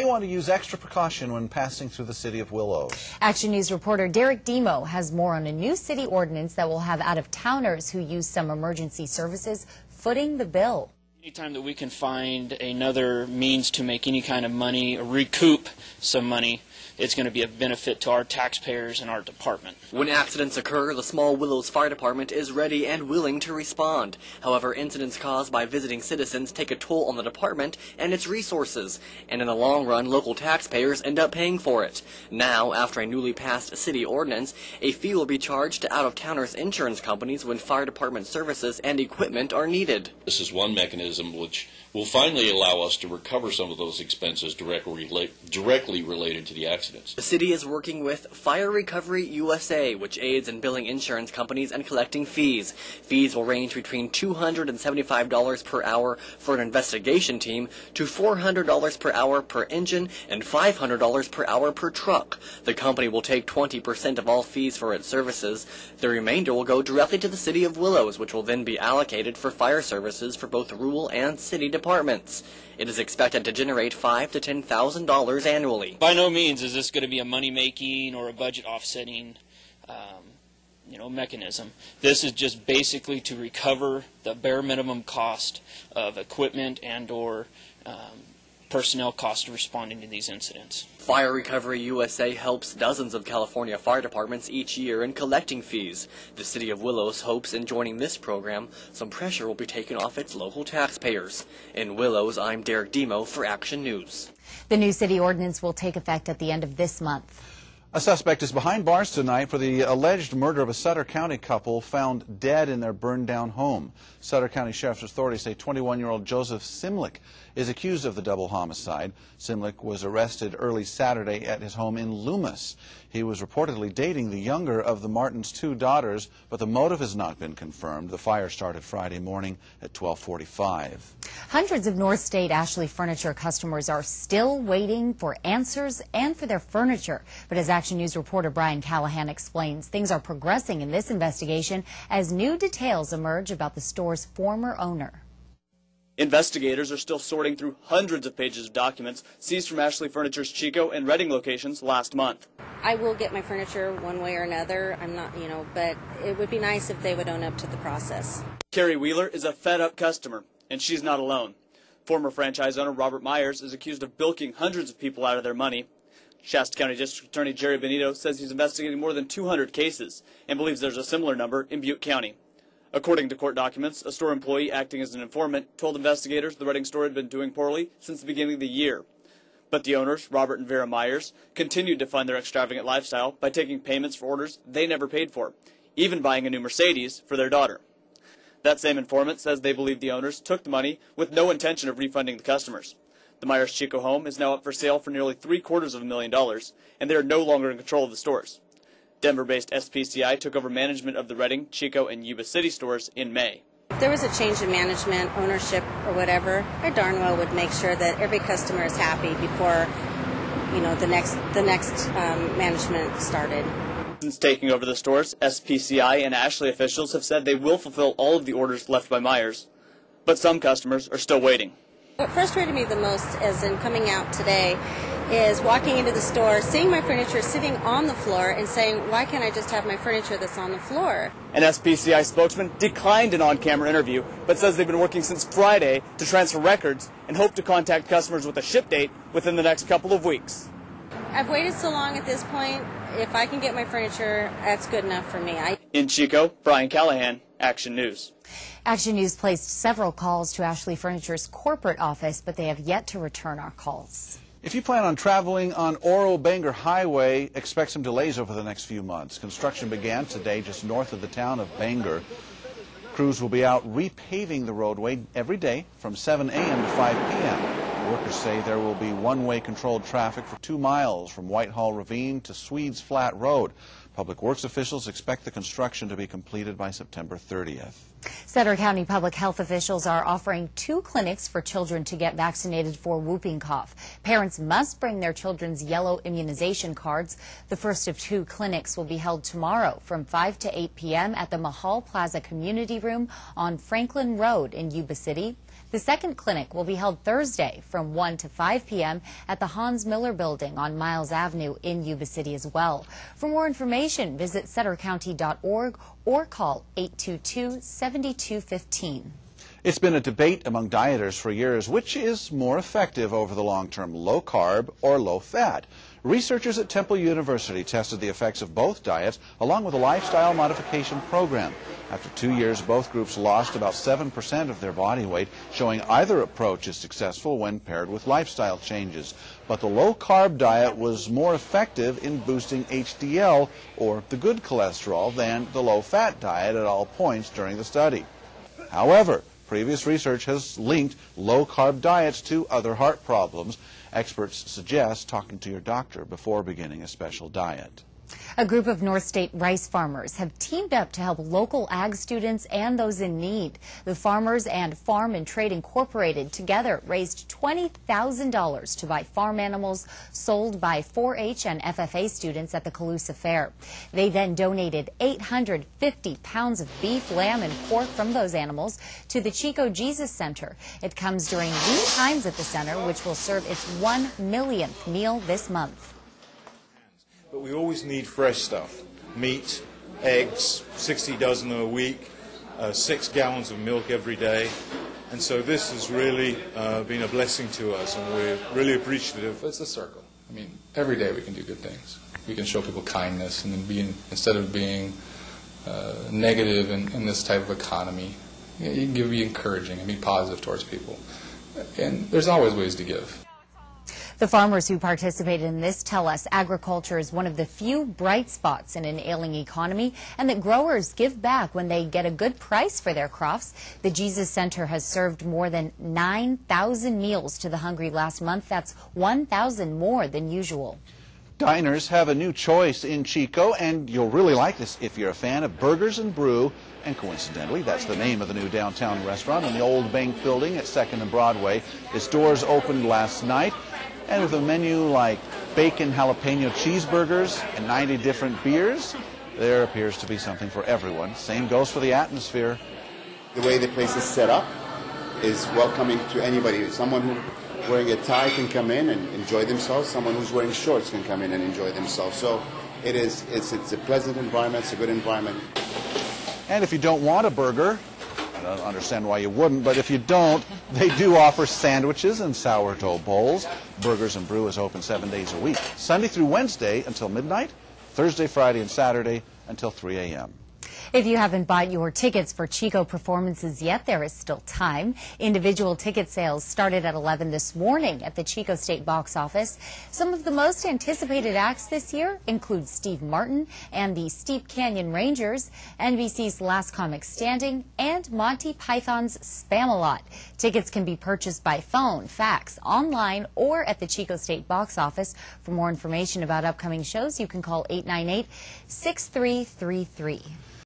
want to use extra precaution when passing through the city of Willows. Action News reporter Derek Demo has more on a new city ordinance that will have out-of-towners who use some emergency services footing the bill. Anytime that we can find another means to make any kind of money or recoup some money, it's going to be a benefit to our taxpayers and our department. When accidents occur, the Small Willows Fire Department is ready and willing to respond. However, incidents caused by visiting citizens take a toll on the department and its resources, and in the long run, local taxpayers end up paying for it. Now, after a newly passed city ordinance, a fee will be charged to out-of-towners insurance companies when fire department services and equipment are needed. This is one mechanism which will finally allow us to recover some of those expenses directly related to the accidents. The city is working with Fire Recovery USA, which aids in billing insurance companies and collecting fees. Fees will range between $275 per hour for an investigation team to $400 per hour per engine and $500 per hour per truck. The company will take 20% of all fees for its services. The remainder will go directly to the city of Willows, which will then be allocated for fire services for both rural and city departments. It is expected to generate $5,000 to $10,000 annually. By no means is this going to be a money-making or a budget offsetting mechanism. This is just basically to recover the bare minimum cost of equipment and or personnel costs responding to these incidents. Fire Recovery USA helps dozens of California fire departments each year in collecting fees. The city of Willows hopes in joining this program, some pressure will be taken off its local taxpayers. In Willows, I'm Derek Demo for Action News. The new city ordinance will take effect at the end of this month. A suspect is behind bars tonight for the alleged murder of a Sutter County couple found dead in their burned-down home. Sutter County Sheriff's authorities say 21-year-old Joseph Simlick is accused of the double homicide. Simlick was arrested early Saturday at his home in Loomis. He was reportedly dating the younger of the Martins' two daughters, but the motive has not been confirmed. The fire started Friday morning at 12:45. Hundreds of North State Ashley Furniture customers are still waiting for answers and for their furniture. But as Action News reporter Brian Callahan explains, things are progressing in this investigation as new details emerge about the store's former owner. Investigators are still sorting through hundreds of pages of documents seized from Ashley Furniture's Chico and Redding locations last month. I will get my furniture one way or another. I'm not, but it would be nice if they would own up to the process. Carrie Wheeler is a fed-up customer, and she's not alone. Former franchise owner Robert Myers is accused of bilking hundreds of people out of their money. Shasta County District Attorney Jerry Benito says he's investigating more than 200 cases and believes there's a similar number in Butte County. According to court documents, a store employee acting as an informant told investigators the Redding store had been doing poorly since the beginning of the year. But the owners, Robert and Vera Myers, continued to fund their extravagant lifestyle by taking payments for orders they never paid for, even buying a new Mercedes for their daughter. That same informant says they believe the owners took the money with no intention of refunding the customers. The Myers Chico home is now up for sale for nearly $750,000, and they are no longer in control of the stores. Denver-based SPCI took over management of the Redding, Chico, and Yuba City stores in May. If there was a change in management, ownership, or whatever, I darn well would make sure that every customer is happy before, the next management started. Since taking over the stores, SPCI and Ashley officials have said they will fulfill all of the orders left by Myers, but some customers are still waiting. What frustrated me the most, as in coming out today, is walking into the store, seeing my furniture sitting on the floor and saying, why can't I just have my furniture that's on the floor? An SPCI spokesman declined an on-camera interview, but says they've been working since Friday to transfer records and hope to contact customers with a ship date within the next couple of weeks. I've waited so long at this point. If I can get my furniture, that's good enough for me. In Chico, Brian Callahan, Action News. Action News placed several calls to Ashley Furniture's corporate office, but they have yet to return our calls. If you plan on traveling on Oro-Bangor Highway, expect some delays over the next few months. Construction began today just north of the town of Bangor. Crews will be out repaving the roadway every day from 7 a.m. to 5 p.m. Workers say there will be one-way controlled traffic for 2 miles from Whitehall Ravine to Swedes Flat Road. Public Works officials expect the construction to be completed by September 30th. Sutter County public health officials are offering 2 clinics for children to get vaccinated for whooping cough. Parents must bring their children's yellow immunization cards. The first of 2 clinics will be held tomorrow from 5 to 8 p.m. at the Mahal Plaza Community Room on Franklin Road in Yuba City. The second clinic will be held Thursday from 1 to 5 p.m. at the Hans Miller Building on Miles Avenue in Yuba City as well. For more information, visit SutterCounty.org or call 822-7215. It's been a debate among dieters for years which is more effective over the long term, low carb or low fat. Researchers at Temple University tested the effects of both diets along with a lifestyle modification program. After 2 years, both groups lost about 7% of their body weight, showing either approach is successful when paired with lifestyle changes. But the low-carb diet was more effective in boosting HDL, or the good cholesterol, than the low-fat diet at all points during the study. However, previous research has linked low-carb diets to other heart problems. Experts suggest talking to your doctor before beginning a special diet. A group of North State rice farmers have teamed up to help local ag students and those in need. The farmers and Farm and Trade Incorporated together raised $20,000 to buy farm animals sold by 4-H and FFA students at the Colusa Fair. They then donated 850 pounds of beef, lamb, and pork from those animals to the Chico Jesus Center. It comes during lean times at the center, which will serve its 1 millionth meal this month. But we always need fresh stuff. Meat, eggs, 60 dozen a week, 6 gallons of milk every day. And so this has really been a blessing to us, and we're really appreciative. It's a circle. I mean, every day we can do good things. We can show people kindness, and then instead of being negative in this type of economy, you can be encouraging and be positive towards people. And there's always ways to give. The farmers who participated in this tell us agriculture is one of the few bright spots in an ailing economy, and that growers give back when they get a good price for their crops. The Jesus Center has served more than 9,000 meals to the hungry last month. That's 1,000 more than usual. Diners have a new choice in Chico, and you'll really like this if you're a fan of Burgers and Brew. And coincidentally, that's the name of the new downtown restaurant in the old bank building at 2nd and Broadway. Its doors opened last night. And with a menu like bacon jalapeno cheeseburgers and 90 different beers, there appears to be something for everyone. Same goes for the atmosphere. The way the place is set up is welcoming to anybody. Someone who's wearing a tie can come in and enjoy themselves. Someone who's wearing shorts can come in and enjoy themselves. So it's a pleasant environment. It's a good environment. And if you don't want a burger, I don't understand why you wouldn't, but if you don't, they do offer sandwiches and sourdough bowls. Burgers and Brew is open 7 days a week, Sunday through Wednesday until midnight, Thursday, Friday, and Saturday until 3 a.m. If you haven't bought your tickets for Chico performances yet, there is still time. Individual ticket sales started at 11 this morning at the Chico State box office. Some of the most anticipated acts this year include Steve Martin and the Steep Canyon Rangers, NBC's Last Comic Standing, and Monty Python's Spam-A-Lot. Tickets can be purchased by phone, fax, online, or at the Chico State box office. For more information about upcoming shows, you can call 898-6333.